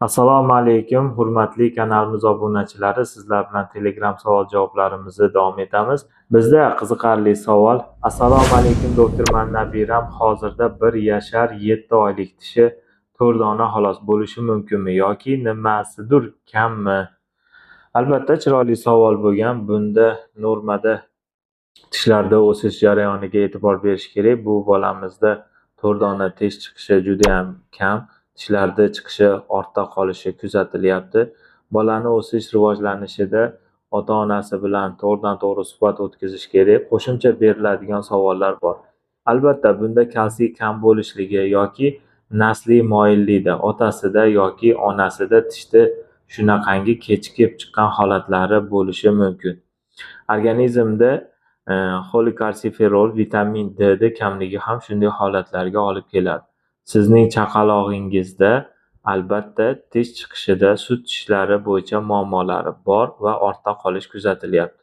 Assalomu alaykum, hurmatli kanalimiz obunachilari. Sizlar bilan Telegram savol-javoblarimizni davom etamiz. Bizda qiziqarli savol. Assalomu alaykum doktor, men nabiram hozirda 1 yashar 7 oylik tishi 4 dona xolos bo'lishi mumkinmi yoki nimasidir kammi? Albatta chiroyli savol bo'lgan. Bunda normada tishlarda o'sish jarayoniga e'tibor berish kerak. Bu bolamizda 4 dona tish chiqishi juda ham kam. Tishlarda chiqishi ortda qolishi kuzatilyapti. Bolani o'sish rivojlanishida ota-onasi bilan to'g'ridan-to'g'ri suhbat o'tkazish kerak. Qo'shimcha beriladigan savollar bor. Albatta bunda kalsiy kam bo'lishligi yoki nasliy moyillikda, otasida yoki onasida tishda shunaqangi kechikib chiqqan holatlari bo'lishi mumkin. Organizmda xolikalsiferol, vitamin D kamligi ham shunday holatlarga olib keladi. Sizning chaqalog'ingizda albatta tish chiqishida sut tishlari bo'yicha muammolari bor va ortda qolish kuzatilyapti.